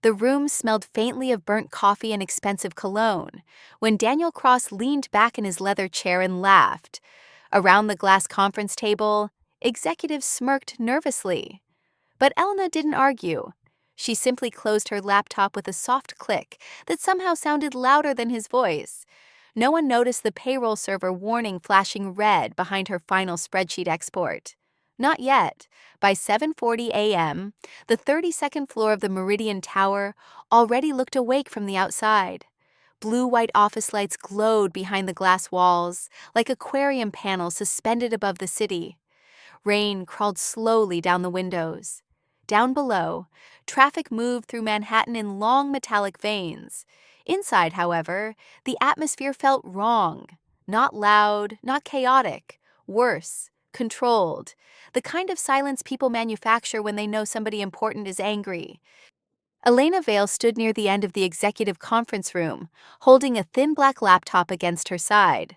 The room smelled faintly of burnt coffee and expensive cologne when Daniel Cross leaned back in his leather chair and laughed. Around the glass conference table, executives smirked nervously. But Elena didn't argue. She simply closed her laptop with a soft click that somehow sounded louder than his voice. No one noticed the payroll server warning flashing red behind her final spreadsheet export. Not yet. By 7:40 a.m., the 32nd floor of the Meridian Tower already looked awake from the outside. Blue-white office lights glowed behind the glass walls, like aquarium panels suspended above the city. Rain crawled slowly down the windows. Down below, traffic moved through Manhattan in long metallic veins. Inside, however, the atmosphere felt wrong. Not loud, not chaotic. Worse, controlled. The kind of silence people manufacture when they know somebody important is angry. Elena Vale stood near the end of the executive conference room, holding a thin black laptop against her side.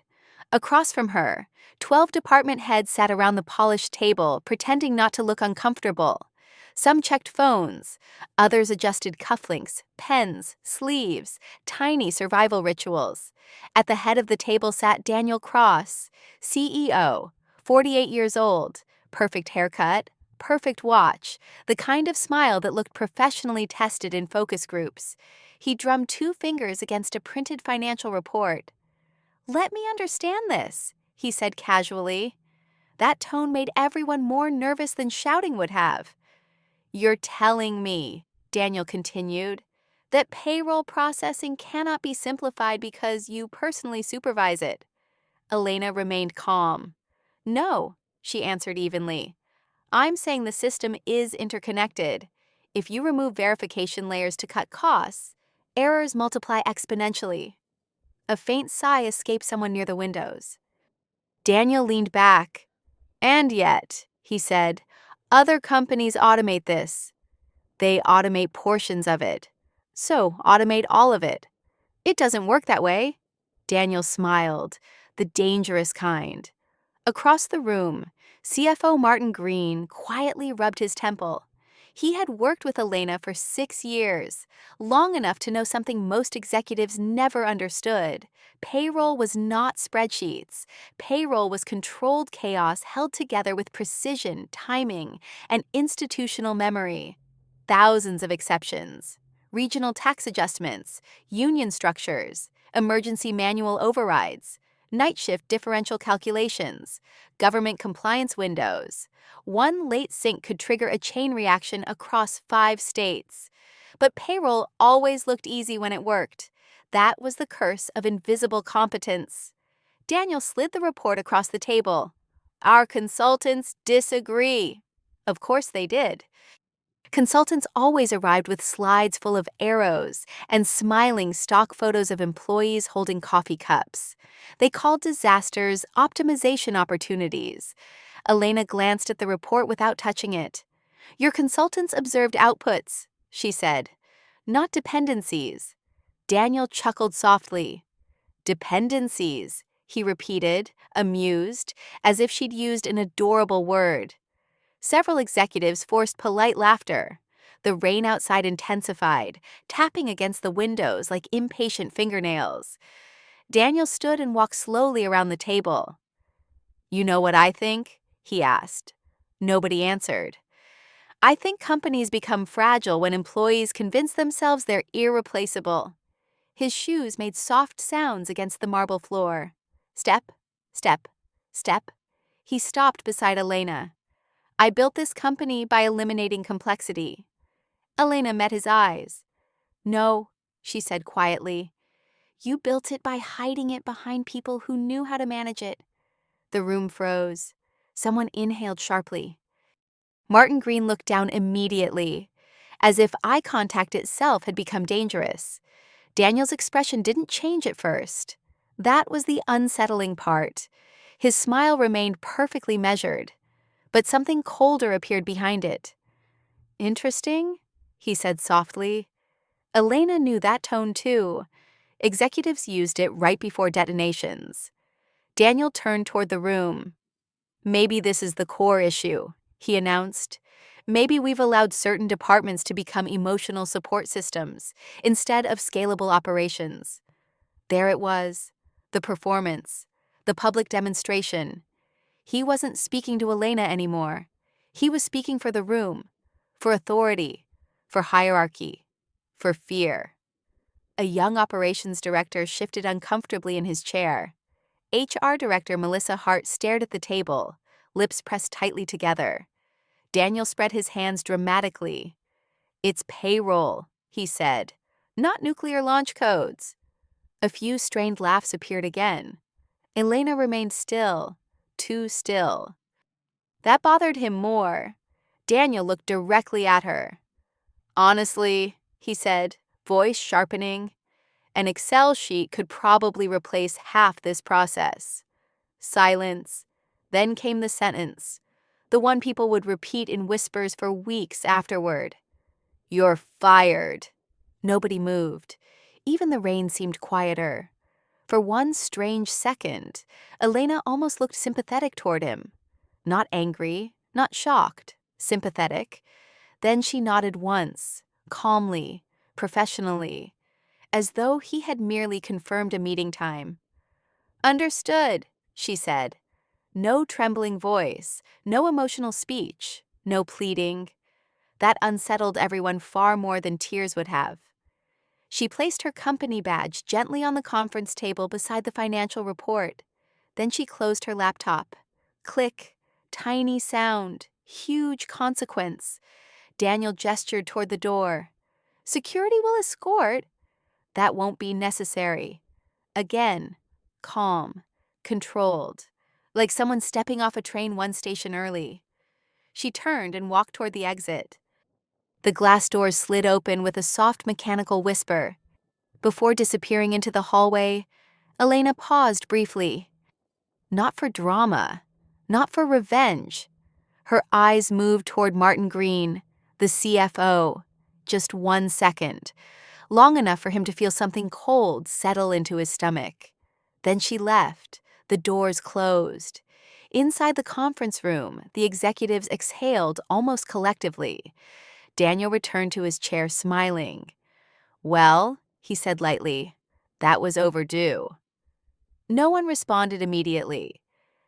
Across from her, 12 department heads sat around the polished table, pretending not to look uncomfortable. Some checked phones, others adjusted cufflinks, pens, sleeves, tiny survival rituals. At the head of the table sat Daniel Cross, CEO, 48 years old, perfect haircut, perfect watch, the kind of smile that looked professionally tested in focus groups. He drummed 2 fingers against a printed financial report. "Let me understand this," he said casually. That tone made everyone more nervous than shouting would have. "You're telling me," Daniel continued, "that payroll processing cannot be simplified because you personally supervise it." Elena remained calm. "No," she answered evenly. "I'm saying the system is interconnected. If you remove verification layers to cut costs, errors multiply exponentially." A faint sigh escaped someone near the windows. Daniel leaned back. "And yet," he said, "other companies automate this. They automate portions of it. So automate all of it. It doesn't work that way." Daniel smiled, the dangerous kind. Across the room, CFO Martin Green quietly rubbed his temple. He had worked with Elena for 6 years, long enough to know something most executives never understood. Payroll was not spreadsheets. Payroll was controlled chaos held together with precision, timing, and institutional memory. Thousands of exceptions, regional tax adjustments, union structures, emergency manual overrides, night shift differential calculations, government compliance windows. One late sync could trigger a chain reaction across 5 states. But payroll always looked easy when it worked. That was the curse of invisible competence. Daniel slid the report across the table. "Our consultants disagree." Of course they did. Consultants always arrived with slides full of arrows and smiling stock photos of employees holding coffee cups. They called disasters optimization opportunities. Elena glanced at the report without touching it. "Your consultants observed outputs," she said, "not dependencies." Daniel chuckled softly. "Dependencies," he repeated, amused, as if she'd used an adorable word. Several executives forced polite laughter. The rain outside intensified, tapping against the windows like impatient fingernails. Daniel stood and walked slowly around the table. "You know what I think?" he asked. Nobody answered. "I think companies become fragile when employees convince themselves they're irreplaceable." His shoes made soft sounds against the marble floor. Step, step, step. He stopped beside Elena. "I built this company by eliminating complexity." Elena met his eyes. "No," she said quietly. "You built it by hiding it behind people who knew how to manage it." The room froze. Someone inhaled sharply. Martin Green looked down immediately, as if eye contact itself had become dangerous. Daniel's expression didn't change at first. That was the unsettling part. His smile remained perfectly measured. But something colder appeared behind it. "Interesting," he said softly. Elena knew that tone too. Executives used it right before detonations. Daniel turned toward the room. "Maybe this is the core issue," he announced. Maybe we've allowed certain departments to become emotional support systems instead of scalable operations. There it was, the performance, the public demonstration. He wasn't speaking to Elena anymore. He was speaking for the room, for authority, for hierarchy, for fear. A young operations director shifted uncomfortably in his chair. HR Director Melissa Hart stared at the table, lips pressed tightly together. Daniel spread his hands dramatically. "It's payroll," he said, "not nuclear launch codes." A few strained laughs appeared again. Elena remained still, too still. That bothered him more. Daniel looked directly at her. "Honestly," he said, voice sharpening, "an Excel sheet could probably replace half this process." Silence. Then came the sentence, the one people would repeat in whispers for weeks afterward. "You're fired." Nobody moved. Even the rain seemed quieter. For one strange second, Elena almost looked sympathetic toward him. Not angry, not shocked, sympathetic. Then she nodded once, calmly, professionally, as though he had merely confirmed a meeting time. "Understood," she said. No trembling voice, no emotional speech, no pleading. That unsettled everyone far more than tears would have. She placed her company badge gently on the conference table beside the financial report. Then she closed her laptop. Click, tiny sound, huge consequence. Daniel gestured toward the door. "Security will escort." "That won't be necessary." Again, calm, controlled, like someone stepping off a train one station early. She turned and walked toward the exit. The glass doors slid open with a soft mechanical whisper. Before disappearing into the hallway, Elena paused briefly. Not for drama, not for revenge. Her eyes moved toward Martin Green, the CFO. Just 1 second, long enough for him to feel something cold settle into his stomach. Then she left, the doors closed. Inside the conference room, the executives exhaled almost collectively. Daniel returned to his chair smiling. "Well," he said lightly, "that was overdue." No one responded immediately,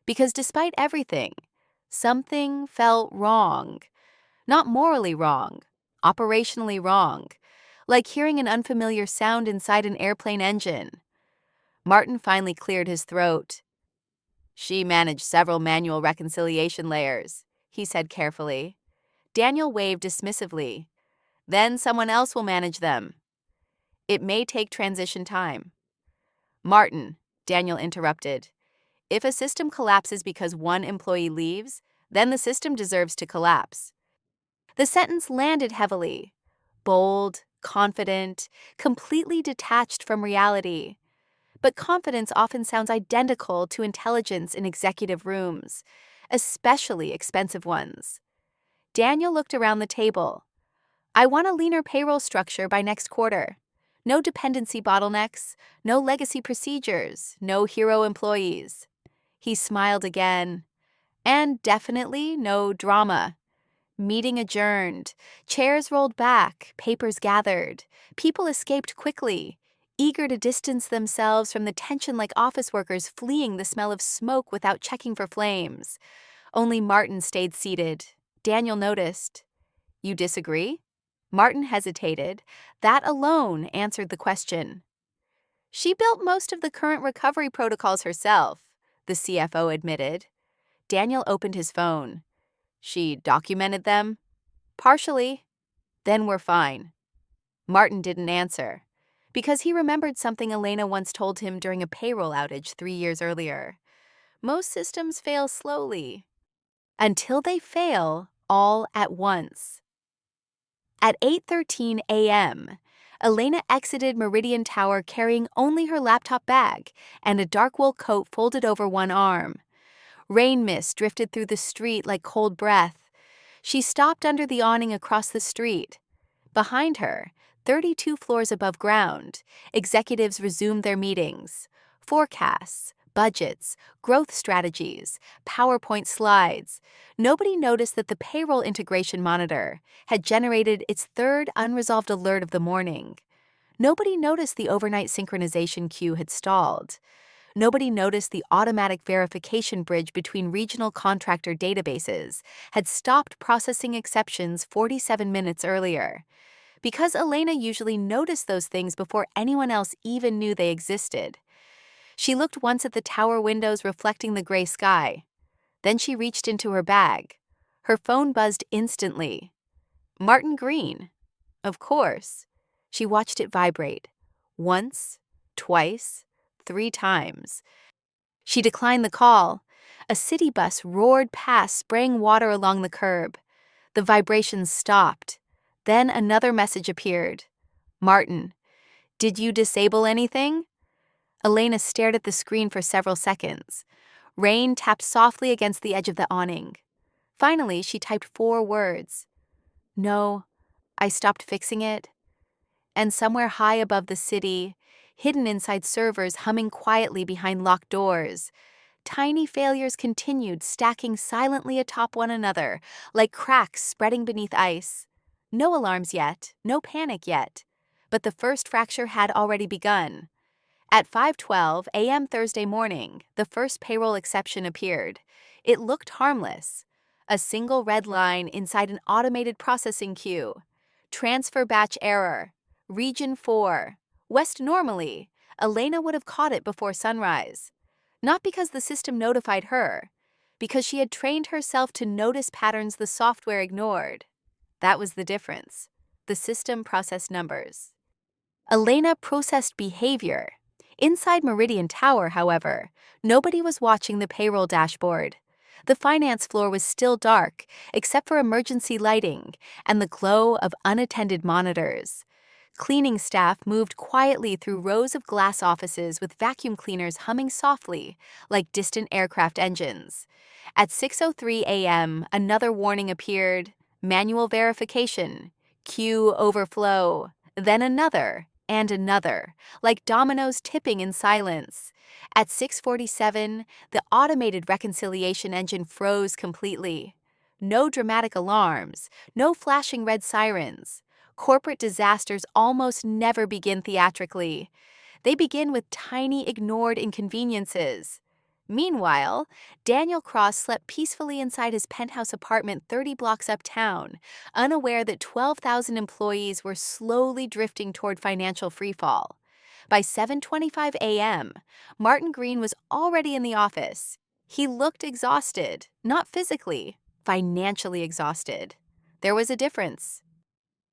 because despite everything, something felt wrong. Not morally wrong, operationally wrong, like hearing an unfamiliar sound inside an airplane engine. Martin finally cleared his throat. "She managed several manual reconciliation layers," he said carefully. Daniel waved dismissively. "Then someone else will manage them. It may take transition time." "Martin," Daniel interrupted, "if a system collapses because one employee leaves, then the system deserves to collapse." The sentence landed heavily, bold, confident, completely detached from reality. But confidence often sounds identical to intelligence in executive rooms, especially expensive ones. Daniel looked around the table. "I want a leaner payroll structure by next quarter. No dependency bottlenecks, no legacy procedures, no hero employees." He smiled again. "And definitely no drama." Meeting adjourned. Chairs rolled back, papers gathered. People escaped quickly, eager to distance themselves from the tension like office workers fleeing the smell of smoke without checking for flames. Only Martin stayed seated. Daniel noticed. "You disagree?" Martin hesitated. That alone answered the question. "She built most of the current recovery protocols herself," the CFO admitted. Daniel opened his phone. "She documented them?" "Partially." "Then we're fine." Martin didn't answer, because he remembered something Elena once told him during a payroll outage 3 years earlier. Most systems fail slowly, until they fail all at once. At 8:13 a.m., Elena exited Meridian Tower carrying only her laptop bag and a dark wool coat folded over one arm. Rain mist drifted through the street like cold breath. She stopped under the awning across the street. Behind her, 32 floors above ground, executives resumed their meetings. Forecasts, budgets, growth strategies, PowerPoint slides. Nobody noticed that the payroll integration monitor had generated its third unresolved alert of the morning. Nobody noticed the overnight synchronization queue had stalled. Nobody noticed the automatic verification bridge between regional contractor databases had stopped processing exceptions 47 minutes earlier. Because Elena usually noticed those things before anyone else even knew they existed. She looked once at the tower windows reflecting the gray sky. Then she reached into her bag. Her phone buzzed instantly. Martin Green. Of course. She watched it vibrate. Once, twice, 3 times. She declined the call. A city bus roared past, spraying water along the curb. The vibrations stopped. Then another message appeared. Martin, did you disable anything? Elena stared at the screen for several seconds. Rain tapped softly against the edge of the awning. Finally, she typed 4 words. No, I stopped fixing it. And somewhere high above the city, hidden inside servers humming quietly behind locked doors, tiny failures continued, stacking silently atop one another, like cracks spreading beneath ice. No alarms yet, no panic yet. But the first fracture had already begun. At 5:12 a.m. Thursday morning, the first payroll exception appeared. It looked harmless. A single red line inside an automated processing queue. Transfer batch error. Region 4. West normally. Elena would have caught it before sunrise. Not because the system notified her, because she had trained herself to notice patterns the software ignored. That was the difference. The system processed numbers. Elena processed behavior. Inside Meridian Tower, however, nobody was watching the payroll dashboard. The finance floor was still dark, except for emergency lighting and the glow of unattended monitors. Cleaning staff moved quietly through rows of glass offices with vacuum cleaners humming softly, like distant aircraft engines. At 6:03 a.m., another warning appeared: manual verification, queue overflow, then another, and another, like dominoes tipping in silence. At 6:47, the automated reconciliation engine froze completely. No dramatic alarms, no flashing red sirens. Corporate disasters almost never begin theatrically. They begin with tiny, ignored inconveniences. Meanwhile, Daniel Cross slept peacefully inside his penthouse apartment 30 blocks uptown, unaware that 12,000 employees were slowly drifting toward financial freefall. By 7:25 a.m., Martin Green was already in the office. He looked exhausted, not physically, financially exhausted. There was a difference.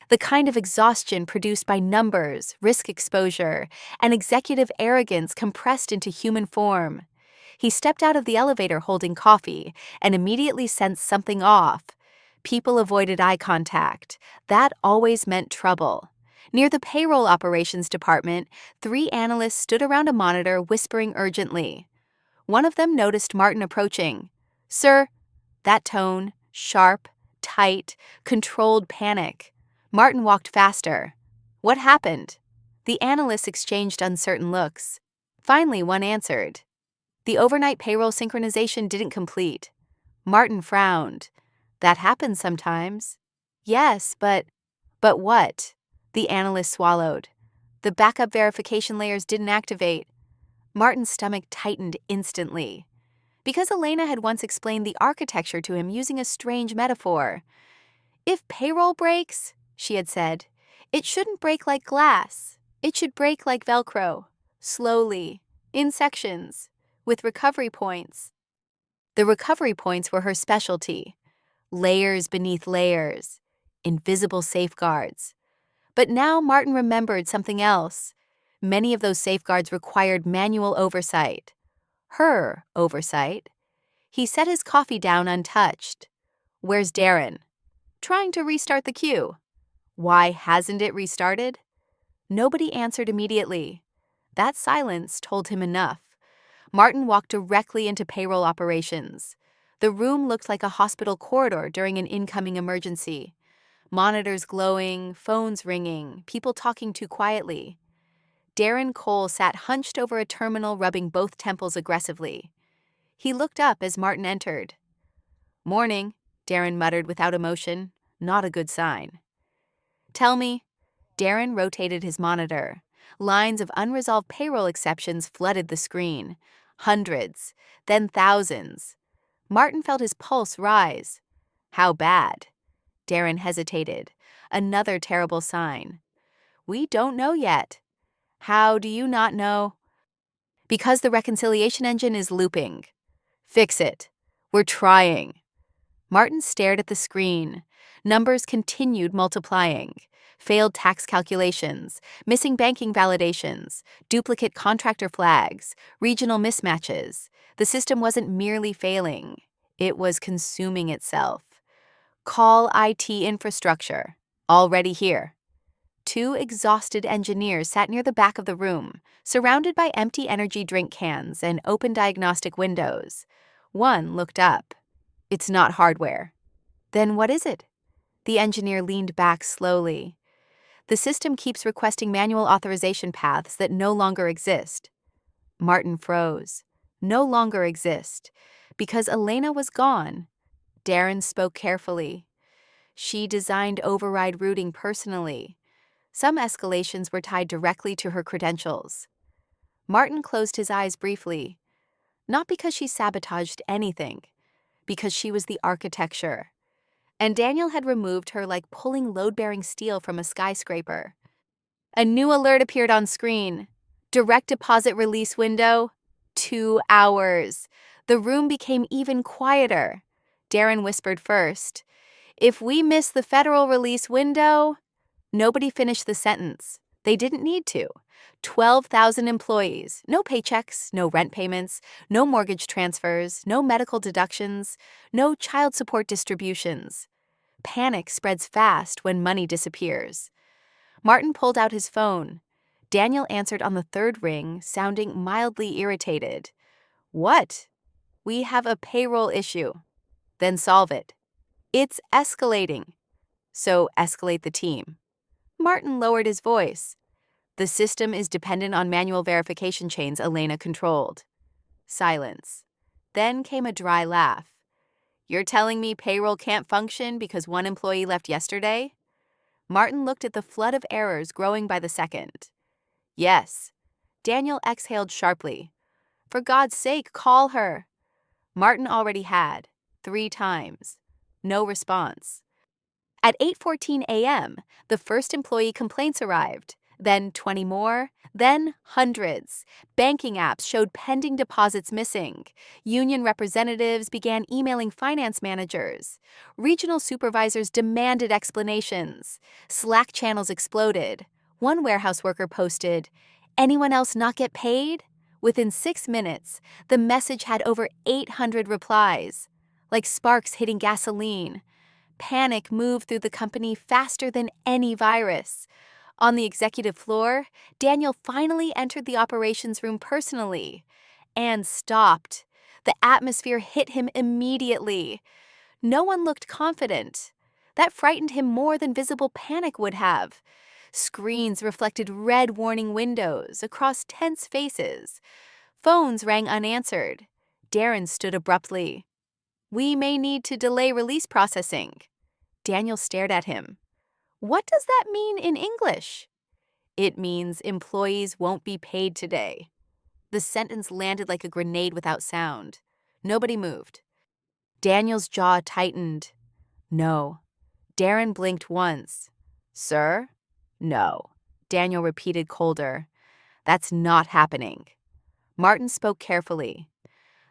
The kind of exhaustion produced by numbers, risk exposure, and executive arrogance compressed into human form. He stepped out of the elevator holding coffee and immediately sensed something off. People avoided eye contact. That always meant trouble. Near the payroll operations department, 3 analysts stood around a monitor whispering urgently. One of them noticed Martin approaching. "Sir," that tone, sharp, tight, controlled panic. Martin walked faster. "What happened?" The analysts exchanged uncertain looks. Finally, one answered. "The overnight payroll synchronization didn't complete." Martin frowned. "That happens sometimes." "Yes, but what?" The analyst swallowed. "The backup verification layers didn't activate." Martin's stomach tightened instantly. Because Elena had once explained the architecture to him using a strange metaphor. "If payroll breaks," she had said, "it shouldn't break like glass. It should break like Velcro, slowly, in sections, with recovery points." The recovery points were her specialty. Layers beneath layers, invisible safeguards. But now Martin remembered something else. Many of those safeguards required manual oversight. Her oversight. He set his coffee down untouched. "Where's Darren?" "Trying to restart the queue." "Why hasn't it restarted?" Nobody answered immediately. That silence told him enough. Martin walked directly into payroll operations. The room looked like a hospital corridor during an incoming emergency. Monitors glowing, phones ringing, people talking too quietly. Darren Cole sat hunched over a terminal, rubbing both temples aggressively. He looked up as Martin entered. "Morning," Darren muttered without emotion. Not a good sign. "Tell me." Darren rotated his monitor. Lines of unresolved payroll exceptions flooded the screen. Hundreds, then thousands. Martin felt his pulse rise. "How bad?" Darren hesitated. Another terrible sign. "We don't know yet." "How do you not know?" "Because the reconciliation engine is looping." "Fix it." "We're trying." Martin stared at the screen. Numbers continued multiplying. Failed tax calculations, missing banking validations, duplicate contractor flags, regional mismatches. The system wasn't merely failing. It was consuming itself. "Call IT infrastructure." "Already here." Two exhausted engineers sat near the back of the room, surrounded by empty energy drink cans and open diagnostic windows. One looked up. "It's not hardware." "Then what is it?" The engineer leaned back slowly. "The system keeps requesting manual authorization paths that no longer exist." Martin froze. No longer exist. Because Elena was gone. Darren spoke carefully. She designed override routing personally. Some escalations were tied directly to her credentials. Martin closed his eyes briefly. Not because she sabotaged anything, because she was the architecture. And Daniel had removed her like pulling load-bearing steel from a skyscraper. A new alert appeared on screen. Direct deposit release window, 2 hours. The room became even quieter. Darren whispered first. "If we miss the federal release window..." Nobody finished the sentence. They didn't need to. 12,000 employees, no paychecks, no rent payments, no mortgage transfers, no medical deductions, no child support distributions. Panic spreads fast when money disappears. Martin pulled out his phone. Daniel answered on the third ring, sounding mildly irritated. "What?" "We have a payroll issue." "Then solve it." "It's escalating." "So escalate the team." Martin lowered his voice. "The system is dependent on manual verification chains Elena controlled." Silence. Then came a dry laugh. "You're telling me payroll can't function because one employee left yesterday?" Martin looked at the flood of errors growing by the second. "Yes." Daniel exhaled sharply. "For God's sake, call her." Martin already had. 3 times. No response. At 8:14 a.m., the first employee complaints arrived. Then 20 more, then hundreds. Banking apps showed pending deposits missing. Union representatives began emailing finance managers. Regional supervisors demanded explanations. Slack channels exploded. One warehouse worker posted, "Anyone else not get paid?" Within 6 minutes, the message had over 800 replies. Like sparks hitting gasoline. Panic moved through the company faster than any virus. On the executive floor, Daniel finally entered the operations room personally and stopped. The atmosphere hit him immediately. No one looked confident. That frightened him more than visible panic would have. Screens reflected red warning windows across tense faces. Phones rang unanswered. Darren stood abruptly. "We may need to delay release processing." Daniel stared at him. "What does that mean in English?" "It means employees won't be paid today." The sentence landed like a grenade without sound. Nobody moved. Daniel's jaw tightened. "No." Darren blinked once. "Sir?" "No." Daniel repeated colder. "That's not happening." Martin spoke carefully.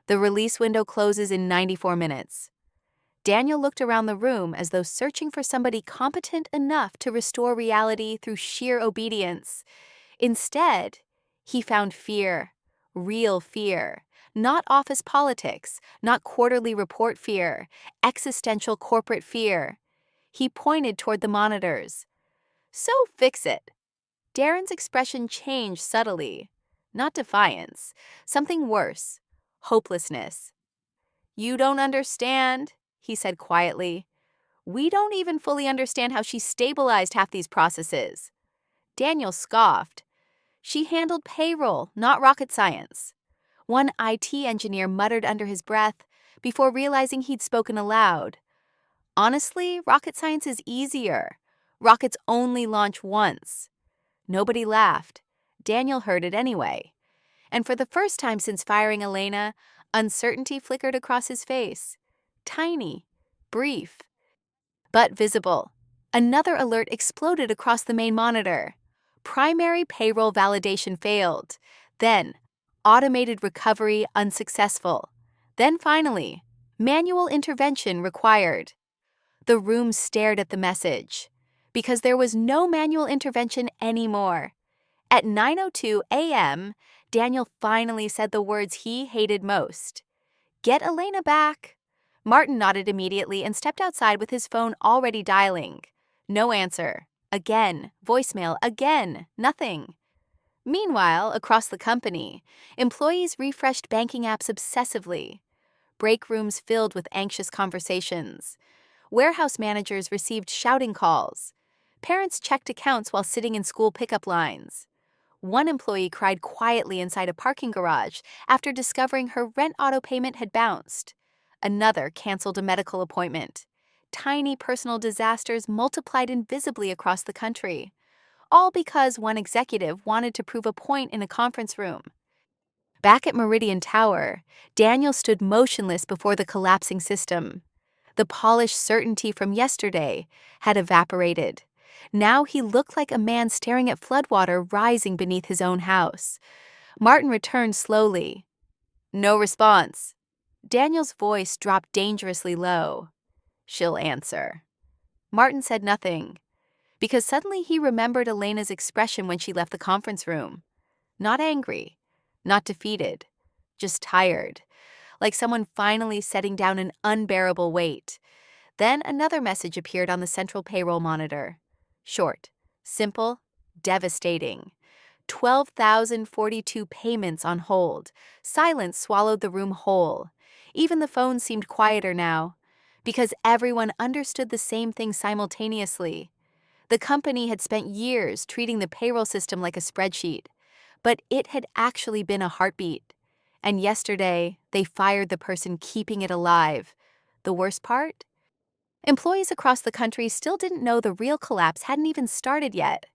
"The release window closes in 94 minutes. Daniel looked around the room as though searching for somebody competent enough to restore reality through sheer obedience. Instead, he found fear, real fear, not office politics, not quarterly report fear, existential corporate fear. He pointed toward the monitors. "So fix it." Darren's expression changed subtly. Not defiance, something worse, hopelessness. "You don't understand," he said quietly. "We don't even fully understand how she stabilized half these processes." Daniel scoffed. She handled payroll, not rocket science. One IT engineer muttered under his breath before realizing he'd spoken aloud. Honestly, rocket science is easier. Rockets only launch once. Nobody laughed. Daniel heard it anyway. And for the first time since firing Elena, uncertainty flickered across his face. Tiny, brief, but visible. Another alert exploded across the main monitor. Primary payroll validation failed. Then, automated recovery unsuccessful. Then finally, manual intervention required. The room stared at the message, because there was no manual intervention anymore. At 9:02 a.m., Daniel finally said the words he hated most. "Get Elena back." Martin nodded immediately and stepped outside with his phone already dialing. No answer. Again. Voicemail. Again. Nothing. Meanwhile, across the company, employees refreshed banking apps obsessively. Break rooms filled with anxious conversations. Warehouse managers received shouting calls. Parents checked accounts while sitting in school pickup lines. One employee cried quietly inside a parking garage after discovering her rent auto payment had bounced. Another canceled a medical appointment. Tiny personal disasters multiplied invisibly across the country, all because one executive wanted to prove a point in a conference room. Back at Meridian Tower, Daniel stood motionless before the collapsing system. The polished certainty from yesterday had evaporated. Now he looked like a man staring at floodwater rising beneath his own house. Martin returned slowly. No response. Daniel's voice dropped dangerously low. She'll answer. Martin said nothing, because suddenly he remembered Elena's expression when she left the conference room. Not angry, not defeated, just tired, like someone finally setting down an unbearable weight. Then another message appeared on the central payroll monitor. Short, simple, devastating. 12,042 payments on hold. Silence swallowed the room whole. Even the phone seemed quieter now, because everyone understood the same thing simultaneously. The company had spent years treating the payroll system like a spreadsheet, but it had actually been a heartbeat. And yesterday, they fired the person keeping it alive. The worst part? Employees across the country still didn't know the real collapse hadn't even started yet.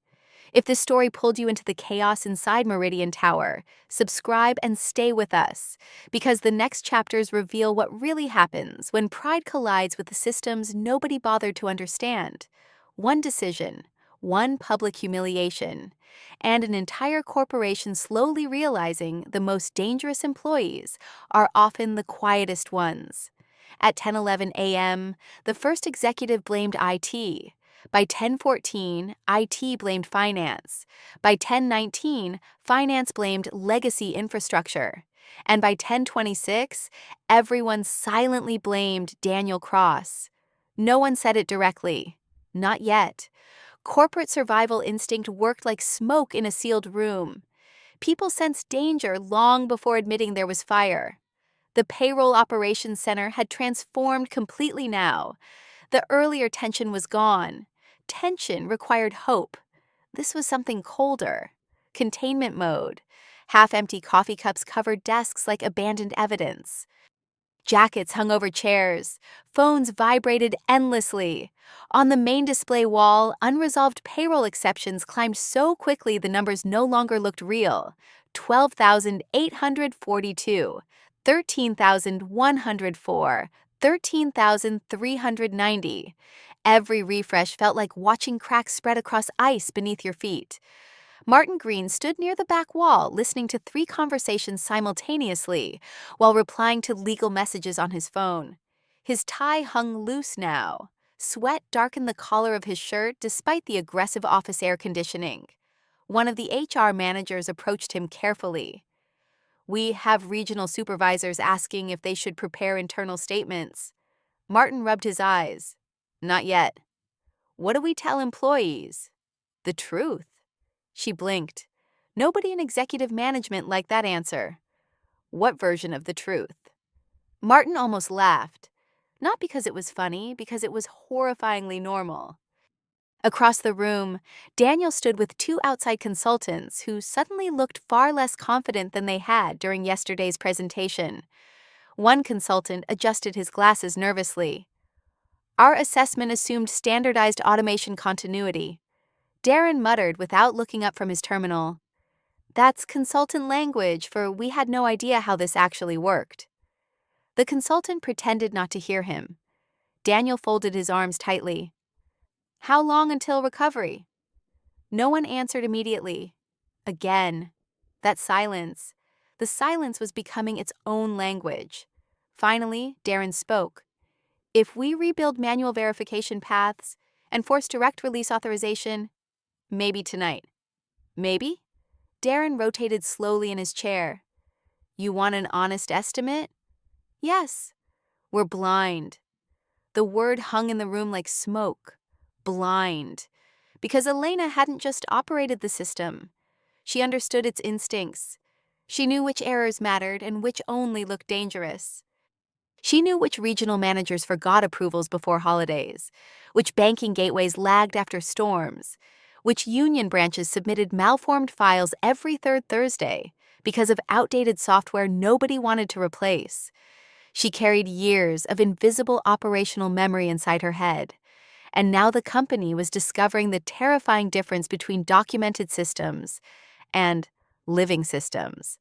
If this story pulled you into the chaos inside Meridian Tower, subscribe and stay with us, because the next chapters reveal what really happens when pride collides with the systems nobody bothered to understand. One decision, one public humiliation, and an entire corporation slowly realizing the most dangerous employees are often the quietest ones. At 10:11 a.m., the first executive blamed IT. By 10:14, IT blamed finance. By 10:19, finance blamed legacy infrastructure. And by 10:26, everyone silently blamed Daniel Cross. No one said it directly. Not yet. Corporate survival instinct worked like smoke in a sealed room. People sensed danger long before admitting there was fire. The payroll operations center had transformed completely now. The earlier tension was gone. Tension required hope. This was something colder. Containment mode. Half-empty coffee cups covered desks like abandoned evidence. Jackets hung over chairs. Phones vibrated endlessly. On the main display wall, unresolved payroll exceptions climbed so quickly the numbers no longer looked real. 12,842, 13,104, 13,390. Every refresh felt like watching cracks spread across ice beneath your feet. Martin Green stood near the back wall, listening to 3 conversations simultaneously while replying to legal messages on his phone. His tie hung loose now. Sweat darkened the collar of his shirt despite the aggressive office air conditioning. One of the HR managers approached him carefully. "We have regional supervisors asking if they should prepare internal statements." Martin rubbed his eyes. "Not yet." "What do we tell employees?" "The truth." She blinked. Nobody in executive management liked that answer. "What version of the truth?" Martin almost laughed. Not because it was funny, because it was horrifyingly normal. Across the room, Daniel stood with two outside consultants who suddenly looked far less confident than they had during yesterday's presentation. One consultant adjusted his glasses nervously. Our assessment assumed standardized automation continuity. Darren muttered without looking up from his terminal. That's consultant language, for we had no idea how this actually worked. The consultant pretended not to hear him. Daniel folded his arms tightly. How long until recovery? No one answered immediately. Again, that silence. The silence was becoming its own language. Finally, Darren spoke. If we rebuild manual verification paths and force direct release authorization, maybe tonight. Maybe? Darren rotated slowly in his chair. You want an honest estimate? Yes. We're blind. The word hung in the room like smoke. Blind. Because Elena hadn't just operated the system. She understood its instincts. She knew which errors mattered and which only looked dangerous. She knew which regional managers forgot approvals before holidays, which banking gateways lagged after storms, which union branches submitted malformed files every third Thursday because of outdated software nobody wanted to replace. She carried years of invisible operational memory inside her head, and now the company was discovering the terrifying difference between documented systems and living systems.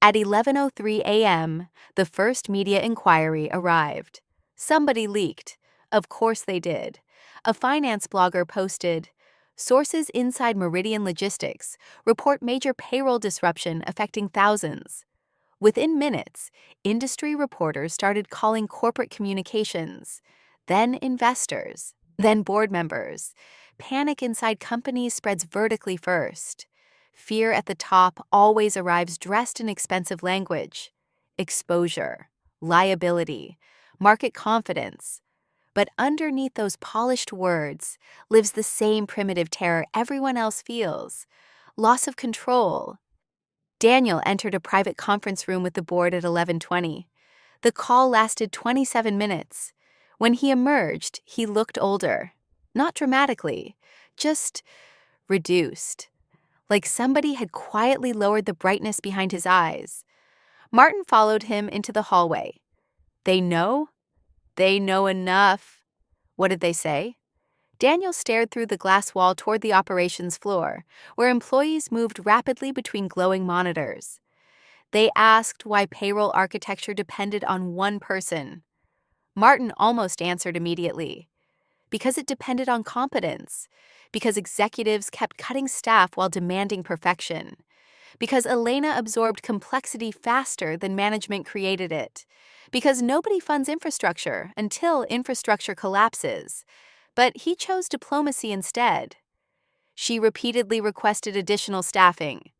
At 11:03 a.m., the first media inquiry arrived. Somebody leaked. Of course they did. A finance blogger posted, "Sources inside Meridian Logistics report major payroll disruption affecting thousands." Within minutes, industry reporters started calling corporate communications, then investors, then board members. Panic inside companies spreads vertically first. Fear at the top always arrives dressed in expensive language. Exposure, liability, market confidence. But underneath those polished words lives the same primitive terror everyone else feels. Loss of control. Daniel entered a private conference room with the board at 11:20. The call lasted 27 minutes. When he emerged, he looked older. Not dramatically, just reduced. Like somebody had quietly lowered the brightness behind his eyes. Martin followed him into the hallway. They know? They know enough. What did they say? Daniel stared through the glass wall toward the operations floor, where employees moved rapidly between glowing monitors. They asked why payroll architecture depended on one person. Martin almost answered immediately. Because it depended on competence. Because executives kept cutting staff while demanding perfection. Because Elena absorbed complexity faster than management created it. Because nobody funds infrastructure until infrastructure collapses. But he chose diplomacy instead. She repeatedly requested additional staffing.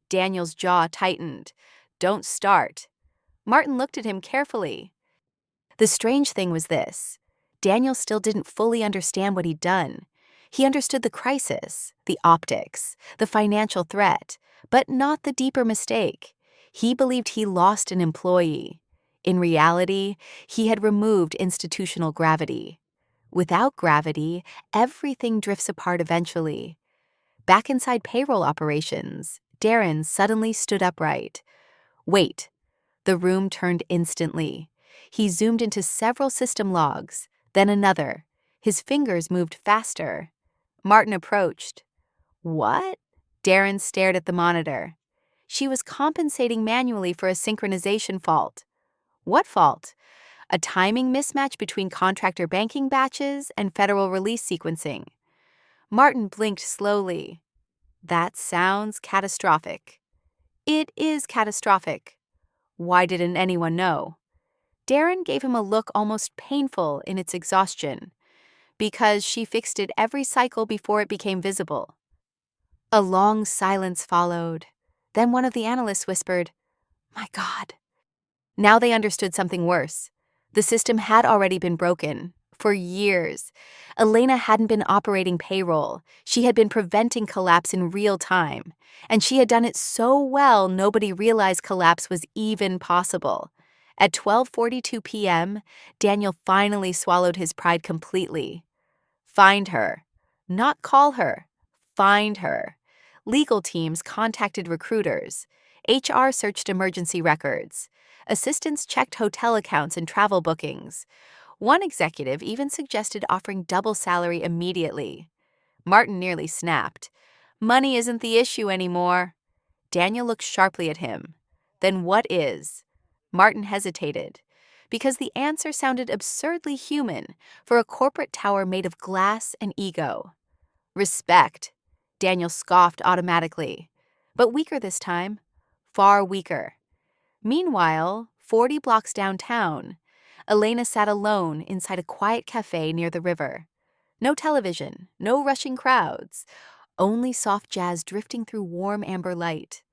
Daniel's jaw tightened. Don't start. Martin looked at him carefully. The strange thing was this. Daniel still didn't fully understand what he'd done. He understood the crisis, the optics, the financial threat, but not the deeper mistake. He believed he lost an employee. In reality, he had removed institutional gravity. Without gravity, everything drifts apart eventually. Back inside payroll operations, Darren suddenly stood upright. Wait. The room turned instantly. He zoomed into several system logs, then another. His fingers moved faster. Martin approached. What? Darren stared at the monitor. She was compensating manually for a synchronization fault. What fault? A timing mismatch between contractor banking batches and federal release sequencing. Martin blinked slowly. That sounds catastrophic. It is catastrophic. Why didn't anyone know? Darren gave him a look almost painful in its exhaustion. Because she fixed it every cycle before it became visible. A long silence followed. Then one of the analysts whispered, "My God." Now they understood something worse. The system had already been broken. For years. Elena hadn't been operating payroll. She had been preventing collapse in real time. And she had done it so well nobody realized collapse was even possible. At 12:42 p.m., Daniel finally swallowed his pride completely. Find her. Not call her, find her. Legal teams contacted recruiters. HR searched emergency records. Assistants checked hotel accounts and travel bookings. One executive even suggested offering double salary immediately. Martin nearly snapped. Money isn't the issue anymore. Daniel looked sharply at him. Then what is? Martin hesitated, because the answer sounded absurdly human for a corporate tower made of glass and ego. Respect. Daniel scoffed automatically, but weaker this time. Far weaker. Meanwhile, 40 blocks downtown, Elena sat alone inside a quiet cafe near the river. No television, no rushing crowds, only soft jazz drifting through warm amber light.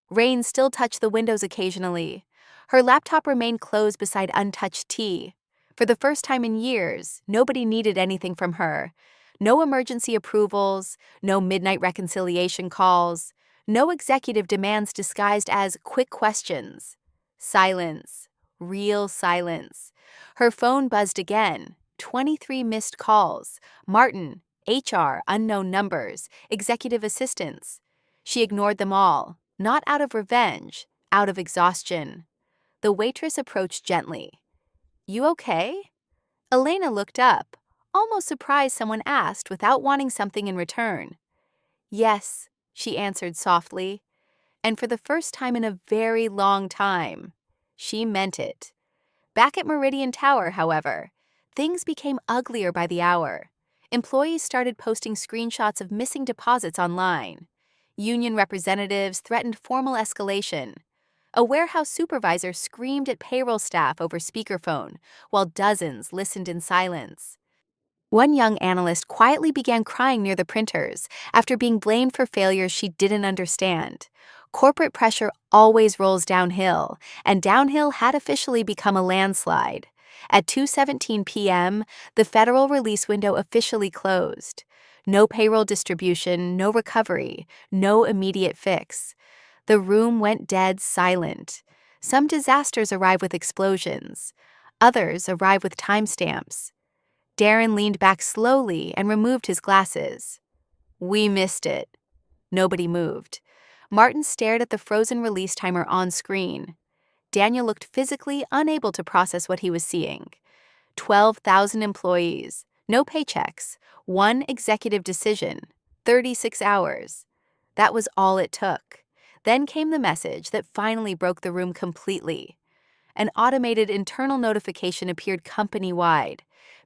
Rain still touched the windows occasionally. Her laptop remained closed beside untouched tea. For the first time in years, nobody needed anything from her. No emergency approvals, no midnight reconciliation calls, no executive demands disguised as quick questions. Silence. Real silence. Her phone buzzed again. 23 missed calls. Martin, HR, unknown numbers, executive assistants. She ignored them all. Not out of revenge, out of exhaustion. The waitress approached gently. You okay? Elena looked up, almost surprised someone asked without wanting something in return. Yes, she answered softly, and for the first time in a very long time, she meant it. Back at Meridian Tower, however, things became uglier by the hour. Employees started posting screenshots of missing deposits online. Union representatives threatened formal escalation. A warehouse supervisor screamed at payroll staff over speakerphone, while dozens listened in silence. One young analyst quietly began crying near the printers after being blamed for failures she didn't understand. Corporate pressure always rolls downhill, and downhill had officially become a landslide. At 2:17 p.m., the federal release window officially closed. No payroll distribution, no recovery, no immediate fix. The room went dead silent. Some disasters arrive with explosions. Others arrive with timestamps. Darren leaned back slowly and removed his glasses. We missed it. Nobody moved. Martin stared at the frozen release timer on screen. Daniel looked physically unable to process what he was seeing. 12,000 employees, no paychecks, one executive decision, 36 hours. That was all it took. Then came the message that finally broke the room completely. An automated internal notification appeared company-wide.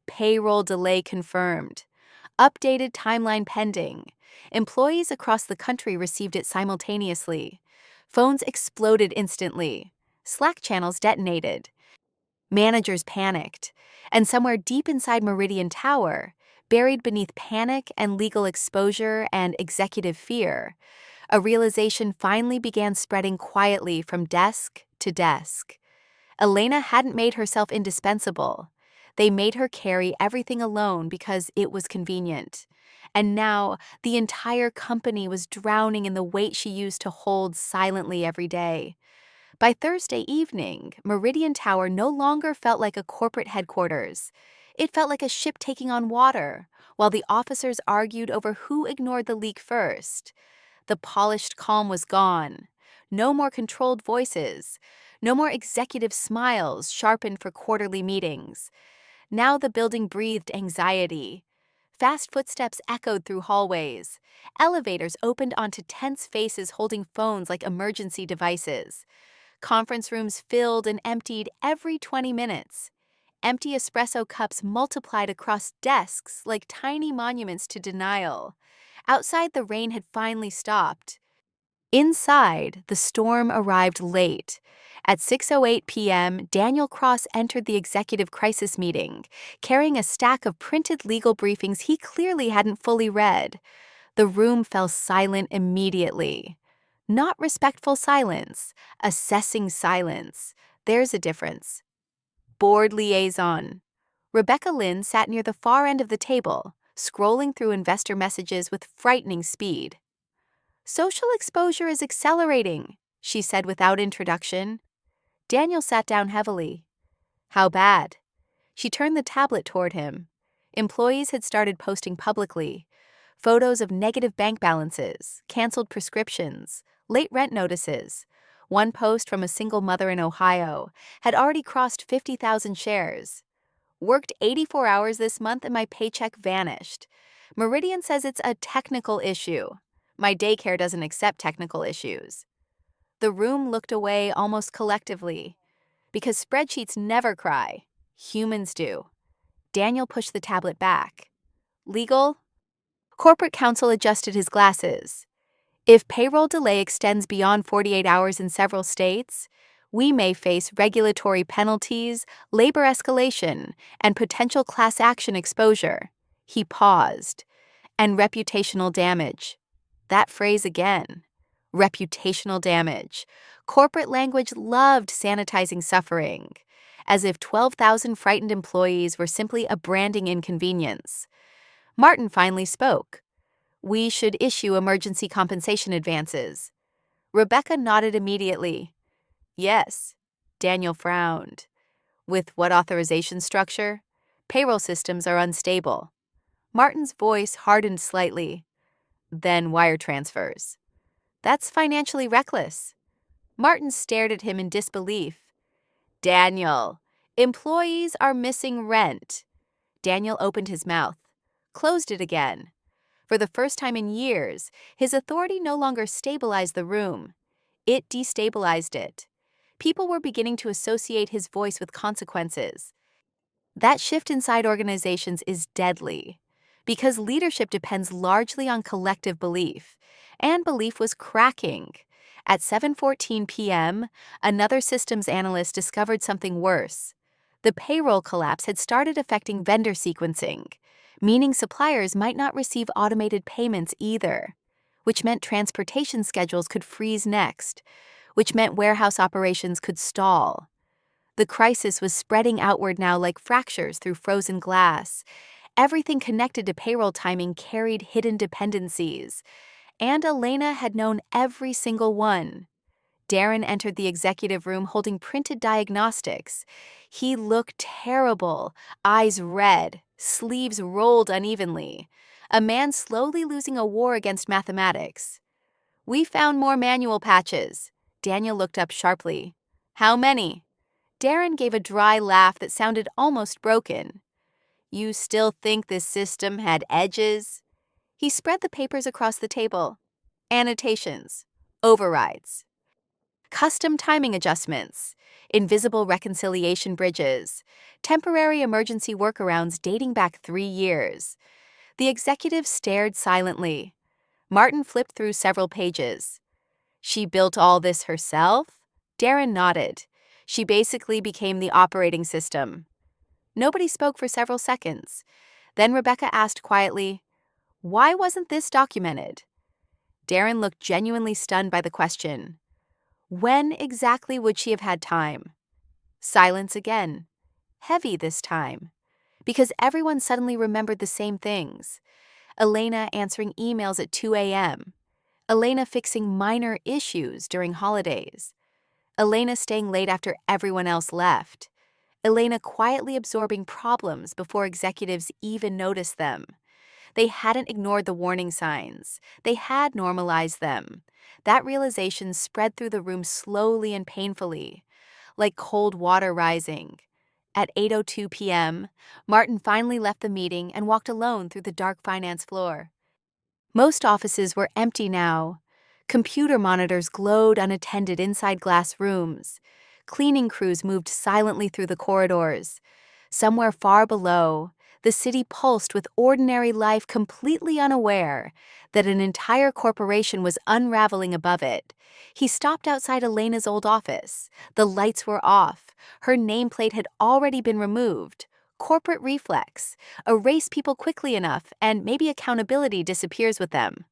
Payroll delay confirmed. Updated timeline pending. Employees across the country received it simultaneously. Phones exploded instantly. Slack channels detonated. Managers panicked. And somewhere deep inside Meridian Tower, buried beneath panic and legal exposure and executive fear, a realization finally began spreading quietly from desk to desk. Elena hadn't made herself indispensable. They made her carry everything alone because it was convenient. And now the entire company was drowning in the weight she used to hold silently every day. By Thursday evening, Meridian Tower no longer felt like a corporate headquarters. It felt like a ship taking on water, while the officers argued over who ignored the leak first. The polished calm was gone. No more controlled voices. No more executive smiles sharpened for quarterly meetings. Now the building breathed anxiety. Fast footsteps echoed through hallways. Elevators opened onto tense faces holding phones like emergency devices. Conference rooms filled and emptied every 20 minutes. Empty espresso cups multiplied across desks like tiny monuments to denial. Outside, the rain had finally stopped. Inside, the storm arrived late. At 6:08 p.m., Daniel Cross entered the executive crisis meeting, carrying a stack of printed legal briefings he clearly hadn't fully read. The room fell silent immediately. Not respectful silence, assessing silence. There's a difference. Board liaison. Rebecca Lynn sat near the far end of the table, scrolling through investor messages with frightening speed. Social exposure is accelerating, she said without introduction. Daniel sat down heavily. How bad? She turned the tablet toward him. Employees had started posting publicly. Photos of negative bank balances, canceled prescriptions, late rent notices. One post from a single mother in Ohio had already crossed 50,000 shares. Worked 84 hours this month and my paycheck vanished. Meridian says it's a technical issue. My daycare doesn't accept technical issues. The room looked away almost collectively. Because spreadsheets never cry. Humans do. Daniel pushed the tablet back. Legal? Corporate counsel adjusted his glasses. If payroll delay extends beyond 48 hours in several states, we may face regulatory penalties, labor escalation, and potential class action exposure. He paused. And reputational damage. That phrase again. Reputational damage. Corporate language loved sanitizing suffering, as if 12,000 frightened employees were simply a branding inconvenience. Martin finally spoke. We should issue emergency compensation advances. Rebecca nodded immediately. Yes. Daniel frowned. With what authorization structure? Payroll systems are unstable. Martin's voice hardened slightly. Then wire transfers. That's financially reckless. Martin stared at him in disbelief. Daniel, employees are missing rent. Daniel opened his mouth, closed it again. For the first time in years, his authority no longer stabilized the room. It destabilized it. People were beginning to associate his voice with consequences. That shift inside organizations is deadly, because leadership depends largely on collective belief, and belief was cracking. At 7:14 p.m., another systems analyst discovered something worse. The payroll collapse had started affecting vendor sequencing, meaning suppliers might not receive automated payments either, which meant transportation schedules could freeze next, which meant warehouse operations could stall. The crisis was spreading outward now like fractures through frozen glass. Everything connected to payroll timing carried hidden dependencies, and Elena had known every single one. Darren entered the executive room holding printed diagnostics. He looked terrible, eyes red, sleeves rolled unevenly. A man slowly losing a war against mathematics. We found more manual patches. Daniel looked up sharply. How many? Darren gave a dry laugh that sounded almost broken. You still think this system had edges? He spread the papers across the table. Annotations. Overrides. Custom timing adjustments. Invisible reconciliation bridges. Temporary emergency workarounds dating back 3 years. The executive stared silently. Martin flipped through several pages. She built all this herself? Darren nodded. She basically became the operating system. Nobody spoke for several seconds. Then Rebecca asked quietly, why wasn't this documented? Darren looked genuinely stunned by the question. When exactly would she have had time? Silence again. Heavy this time. Because everyone suddenly remembered the same things. Elena answering emails at 2 a.m. Elena fixing minor issues during holidays. Elena staying late after everyone else left. Elena quietly absorbing problems before executives even noticed them. They hadn't ignored the warning signs. They had normalized them. That realization spread through the room slowly and painfully, like cold water rising. At 8:02 p.m., Martin finally left the meeting and walked alone through the dark finance floor. Most offices were empty now. Computer monitors glowed unattended inside glass rooms. Cleaning crews moved silently through the corridors. Somewhere far below, the city pulsed with ordinary life, completely unaware that an entire corporation was unraveling above it. He stopped outside Elena's old office. The lights were off. Her nameplate had already been removed. Corporate reflex. Erase people quickly enough, and maybe accountability disappears with them.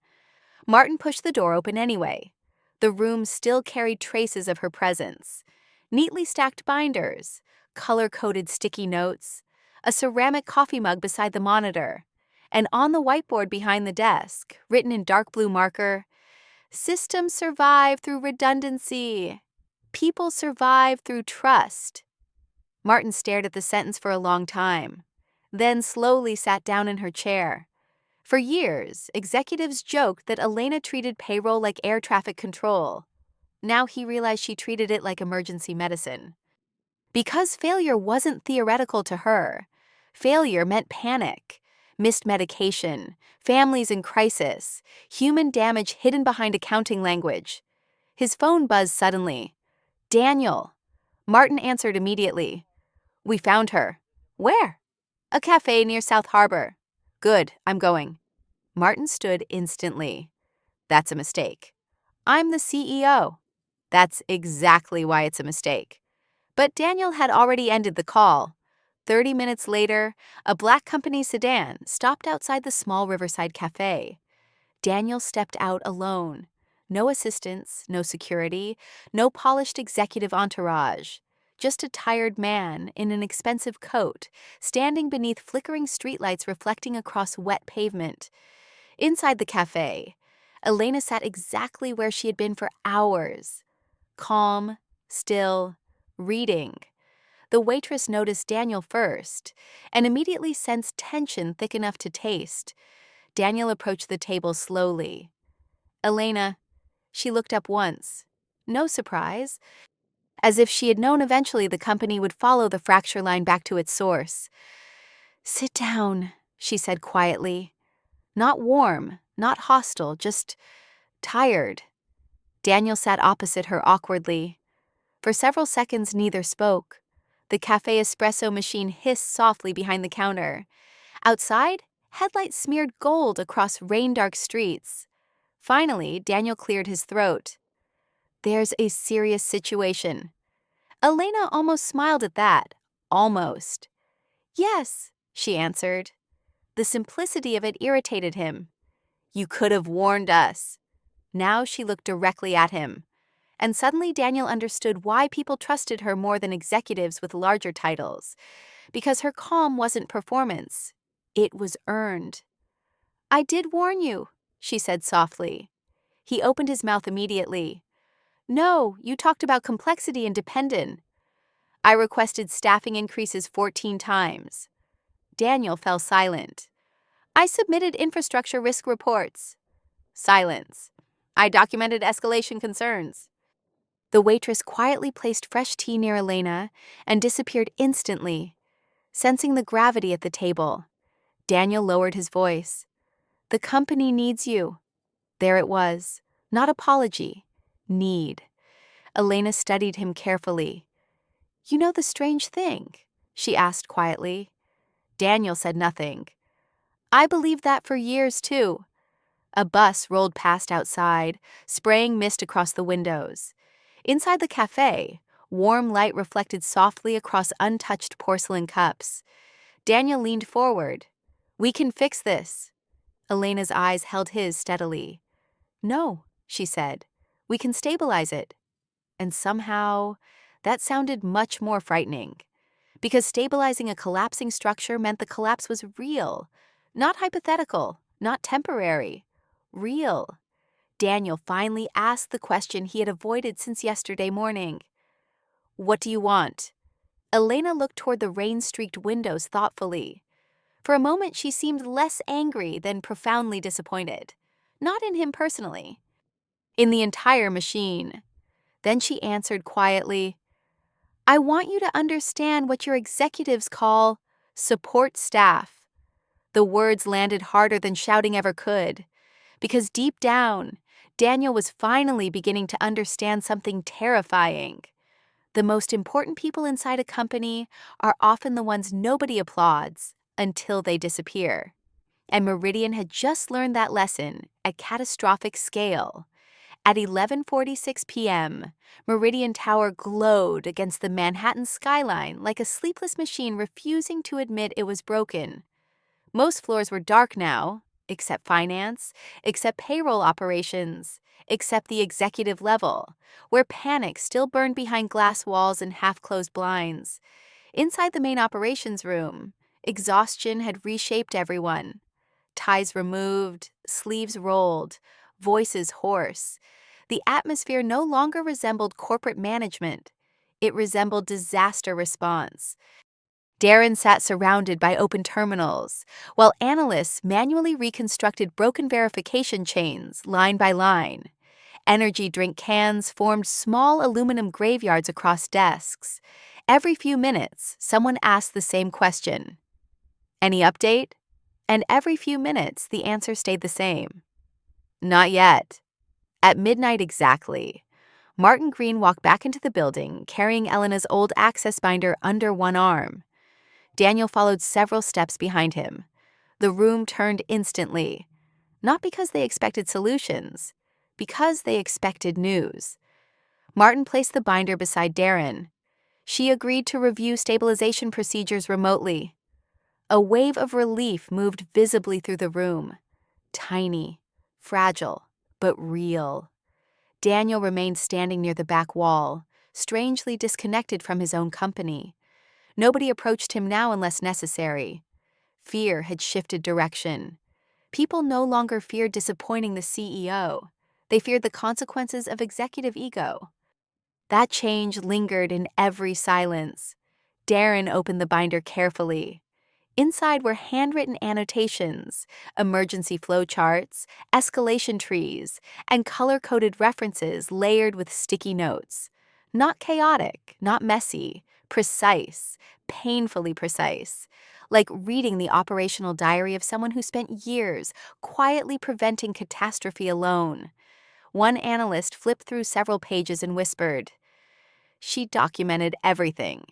Martin pushed the door open anyway. The room still carried traces of her presence. Neatly stacked binders, color-coded sticky notes, a ceramic coffee mug beside the monitor, and on the whiteboard behind the desk, written in dark blue marker, "Systems survive through redundancy. People survive through trust." Martin stared at the sentence for a long time, then slowly sat down in her chair. For years, executives joked that Elena treated payroll like air traffic control. Now he realized she treated it like emergency medicine. Because failure wasn't theoretical to her. Failure meant panic, missed medication, families in crisis, human damage hidden behind accounting language. His phone buzzed suddenly. Daniel. Martin answered immediately. We found her. Where? A cafe near South Harbor. Good, I'm going. Martin stood instantly. That's a mistake. I'm the CEO. That's exactly why it's a mistake. But Daniel had already ended the call. 30 minutes later, a black company sedan stopped outside the small riverside cafe. Daniel stepped out alone. No assistants, no security, no polished executive entourage. Just a tired man in an expensive coat, standing beneath flickering streetlights reflecting across wet pavement. Inside the cafe, Elena sat exactly where she had been for hours. Calm, still, reading. The waitress noticed Daniel first and immediately sensed tension thick enough to taste. Daniel approached the table slowly. Elena, she looked up once. No surprise, as if she had known eventually the company would follow the fracture line back to its source. Sit down, she said quietly. Not warm, not hostile, just tired. Daniel sat opposite her awkwardly. For several seconds, neither spoke. The cafe espresso machine hissed softly behind the counter. Outside, headlights smeared gold across rain-dark streets. Finally, Daniel cleared his throat. There's a serious situation. Elena almost smiled at that. Almost. Yes, she answered. The simplicity of it irritated him. You could have warned us. Now she looked directly at him. And suddenly Daniel understood why people trusted her more than executives with larger titles. Because her calm wasn't performance. It was earned. I did warn you, she said softly. He opened his mouth immediately. No, you talked about complexity and dependent. I requested staffing increases 14 times. Daniel fell silent. I submitted infrastructure risk reports. Silence. I documented escalation concerns. The waitress quietly placed fresh tea near Elena and disappeared instantly. Sensing the gravity at the table, Daniel lowered his voice. The company needs you. There it was. Not apology. Need. Elena studied him carefully. You know the strange thing? She asked quietly. Daniel said nothing. I believed that for years, too. A bus rolled past outside, spraying mist across the windows. Inside the cafe, warm light reflected softly across untouched porcelain cups. Daniel leaned forward. We can fix this. Elena's eyes held his steadily. No, she said. We can stabilize it. And somehow, that sounded much more frightening. Because stabilizing a collapsing structure meant the collapse was real. Not hypothetical, not temporary. Real. Daniel finally asked the question he had avoided since yesterday morning. What do you want? Elena looked toward the rain-streaked windows thoughtfully. For a moment, she seemed less angry than profoundly disappointed. Not in him personally. In the entire machine. Then she answered quietly, I want you to understand what your executives call support staff. The words landed harder than shouting ever could. Because deep down, Daniel was finally beginning to understand something terrifying. The most important people inside a company are often the ones nobody applauds until they disappear. And Meridian had just learned that lesson at catastrophic scale. At 11:46 p.m., Meridian Tower glowed against the Manhattan skyline like a sleepless machine refusing to admit it was broken. Most floors were dark now, except finance, except payroll operations, except the executive level, where panic still burned behind glass walls and half-closed blinds. Inside the main operations room, exhaustion had reshaped everyone. Ties removed, sleeves rolled, voices hoarse. The atmosphere no longer resembled corporate management. It resembled disaster response. Darren sat surrounded by open terminals, while analysts manually reconstructed broken verification chains line by line. Energy drink cans formed small aluminum graveyards across desks. Every few minutes, someone asked the same question. Any update? And every few minutes, the answer stayed the same. Not yet. At midnight exactly, Martin Green walked back into the building, carrying Elena's old access binder under one arm. Daniel followed several steps behind him. The room turned instantly, not because they expected solutions, because they expected news. Martin placed the binder beside Darren. She agreed to review stabilization procedures remotely. A wave of relief moved visibly through the room. Tiny, fragile, but real. Daniel remained standing near the back wall, strangely disconnected from his own company. Nobody approached him now unless necessary. Fear had shifted direction. People no longer feared disappointing the CEO. They feared the consequences of executive ego. That change lingered in every silence. Darren opened the binder carefully. Inside were handwritten annotations, emergency flowcharts, escalation trees, and color-coded references layered with sticky notes. Not chaotic, not messy, precise, painfully precise, like reading the operational diary of someone who spent years quietly preventing catastrophe alone. One analyst flipped through several pages and whispered, "She documented everything."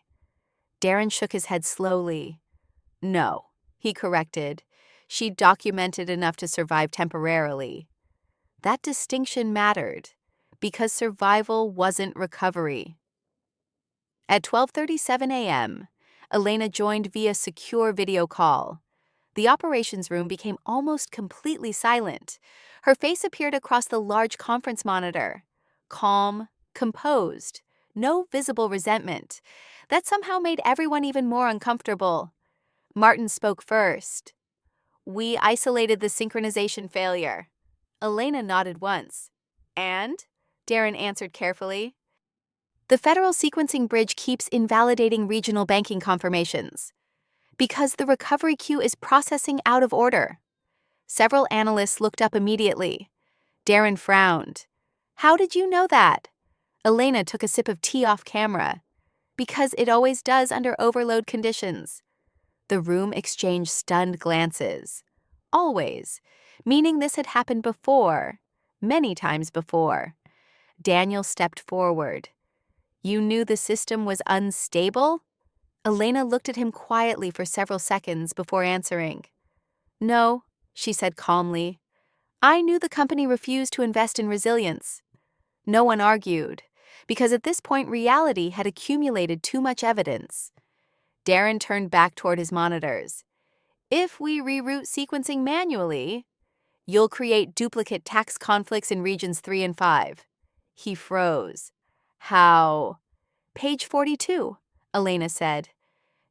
Darren shook his head slowly. "No," he corrected. "She documented enough to survive temporarily." That distinction mattered, because survival wasn't recovery. At 12:37 a.m., Elena joined via secure video call. The operations room became almost completely silent. Her face appeared across the large conference monitor. Calm, composed, no visible resentment. That somehow made everyone even more uncomfortable. Martin spoke first. "We isolated the synchronization failure." Elena nodded once. "And?" Darren answered carefully. "The federal sequencing bridge keeps invalidating regional banking confirmations. Because the recovery queue is processing out of order." Several analysts looked up immediately. Darren frowned. "How did you know that?" Elena took a sip of tea off camera. "Because it always does under overload conditions." The room exchanged stunned glances. Always, meaning this had happened before, many times before. Daniel stepped forward. "You knew the system was unstable?" Elena looked at him quietly for several seconds before answering. "No," she said calmly. "I knew the company refused to invest in resilience." No one argued, because at this point reality had accumulated too much evidence. Darren turned back toward his monitors. "If we reroute sequencing manually, you'll create duplicate tax conflicts in regions 3 and 5. He froze. "How?" "Page 42, Elena said.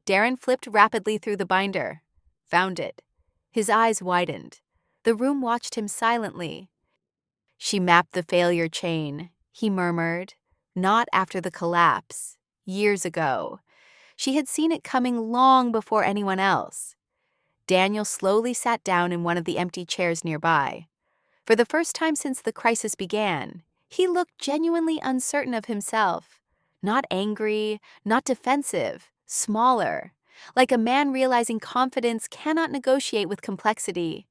Darren flipped rapidly through the binder. Found it. His eyes widened. The room watched him silently. "She mapped the failure chain," he murmured. "Not after the collapse. Years ago. She had seen it coming long before anyone else." Daniel slowly sat down in one of the empty chairs nearby. For the first time since the crisis began, he looked genuinely uncertain of himself. Not angry, not defensive, smaller, like a man realizing confidence cannot negotiate with complexity.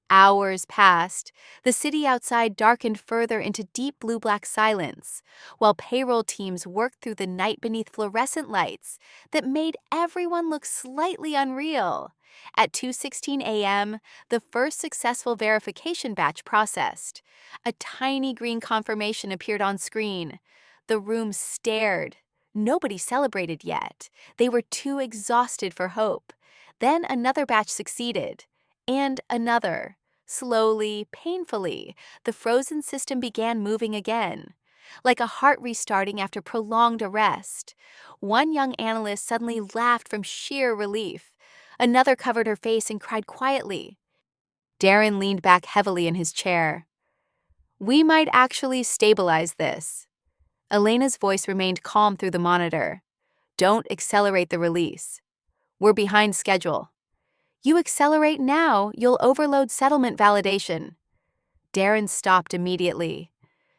Hours passed. The city outside darkened further into deep blue-black silence, while payroll teams worked through the night beneath fluorescent lights that made everyone look slightly unreal. At 2:16 a.m., the first successful verification batch processed. A tiny green confirmation appeared on screen. The room stared. Nobody celebrated yet. They were too exhausted for hope. Then another batch succeeded. And another. Slowly, painfully, the frozen system began moving again, like a heart restarting after prolonged arrest. One young analyst suddenly laughed from sheer relief. Another covered her face and cried quietly. Darren leaned back heavily in his chair. "We might actually stabilize this." Elena's voice remained calm through the monitor. "Don't accelerate the release." We're behind schedule. You accelerate now, you'll overload settlement validation. Darren stopped immediately,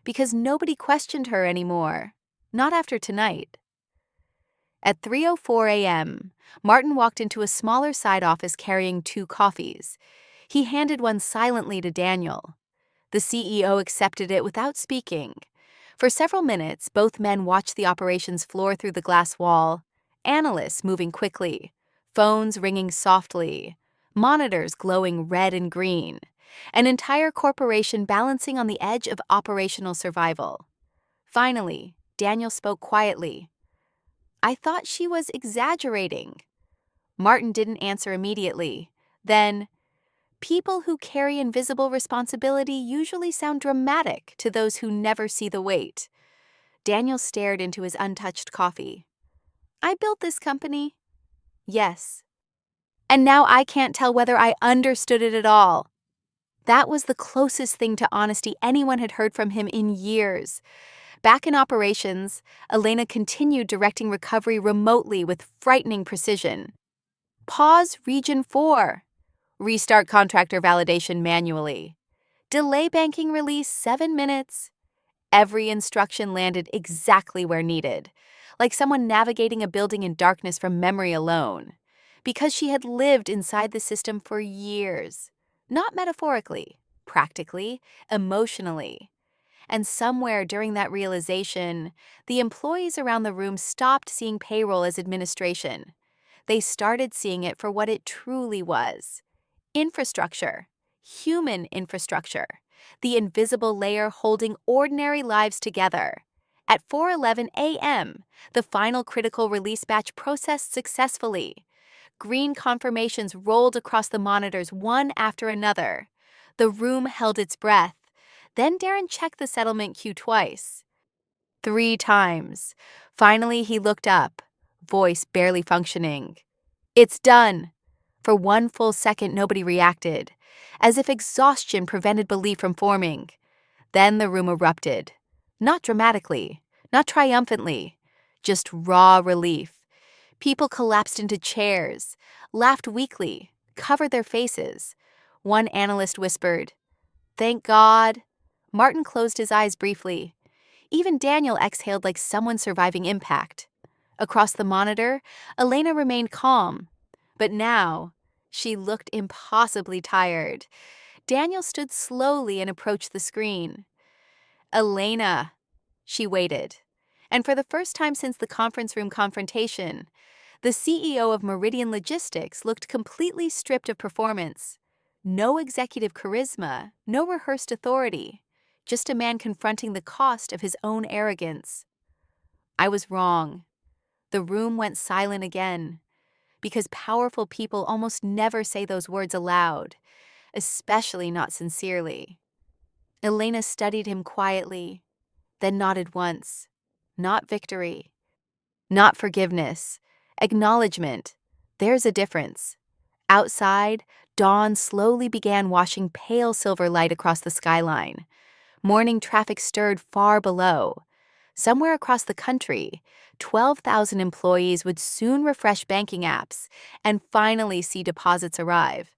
because nobody questioned her anymore. Not after tonight. At 3:04 a.m., Martin walked into a smaller side office carrying 2 coffees. He handed one silently to Daniel. The CEO accepted it without speaking. For several minutes, both men watched the operations floor through the glass wall, analysts moving quickly, phones ringing softly, monitors glowing red and green, an entire corporation balancing on the edge of operational survival. Finally, Daniel spoke quietly. I thought she was exaggerating. Martin didn't answer immediately. Then, people who carry invisible responsibility usually sound dramatic to those who never see the weight. Daniel stared into his untouched coffee. I built this company. Yes. And now I can't tell whether I understood it at all. That was the closest thing to honesty anyone had heard from him in years. Back in operations, Elena continued directing recovery remotely with frightening precision. Pause Region 4. Restart contractor validation manually. Delay banking release 7 minutes. Every instruction landed exactly where needed, like someone navigating a building in darkness from memory alone. Because she had lived inside the system for years. Not metaphorically, practically, emotionally. And somewhere during that realization, the employees around the room stopped seeing payroll as administration. They started seeing it for what it truly was. Infrastructure. Human infrastructure. The invisible layer holding ordinary lives together. At 4:11 a.m., the final critical release batch processed successfully. Green confirmations rolled across the monitors one after another. The room held its breath. Then Darren checked the settlement queue twice. 3 times. Finally, he looked up, voice barely functioning. It's done. For one full second, nobody reacted, as if exhaustion prevented belief from forming. Then the room erupted. Not dramatically, not triumphantly, just raw relief. People collapsed into chairs, laughed weakly, covered their faces. One analyst whispered, "Thank God." Martin closed his eyes briefly. Even Daniel exhaled like someone surviving impact. Across the monitor, Elena remained calm. But now, she looked impossibly tired. Daniel stood slowly and approached the screen. Elena. She waited. And for the first time since the conference room confrontation, the CEO of Meridian Logistics looked completely stripped of performance. No executive charisma, no rehearsed authority, just a man confronting the cost of his own arrogance. I was wrong. The room went silent again, because powerful people almost never say those words aloud, especially not sincerely. Elena studied him quietly, then nodded once. Not victory. Not forgiveness. Acknowledgement. There's a difference. Outside, dawn slowly began washing pale silver light across the skyline. Morning traffic stirred far below. Somewhere across the country, 12,000 employees would soon refresh banking apps and finally see deposits arrive.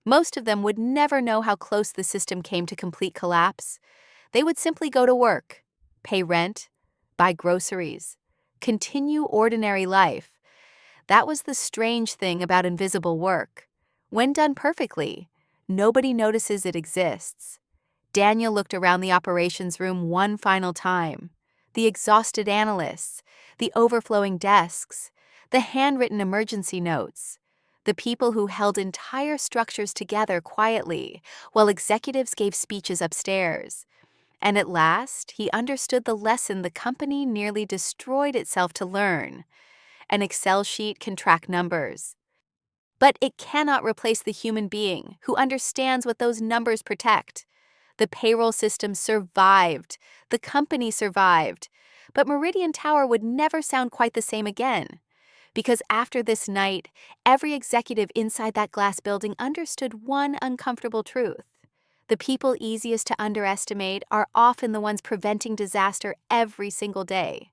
Most of them would never know how close the system came to complete collapse. They would simply go to work, pay rent, buy groceries, continue ordinary life. That was the strange thing about invisible work. When done perfectly, nobody notices it exists. Daniel looked around the operations room one final time. The exhausted analysts, the overflowing desks, the handwritten emergency notes, the people who held entire structures together quietly while executives gave speeches upstairs. And at last, he understood the lesson the company nearly destroyed itself to learn. An Excel sheet can track numbers, but it cannot replace the human being who understands what those numbers protect. The payroll system survived. The company survived. But Meridian Tower would never sound quite the same again. Because after this night, every executive inside that glass building understood one uncomfortable truth. The people easiest to underestimate are often the ones preventing disaster every single day.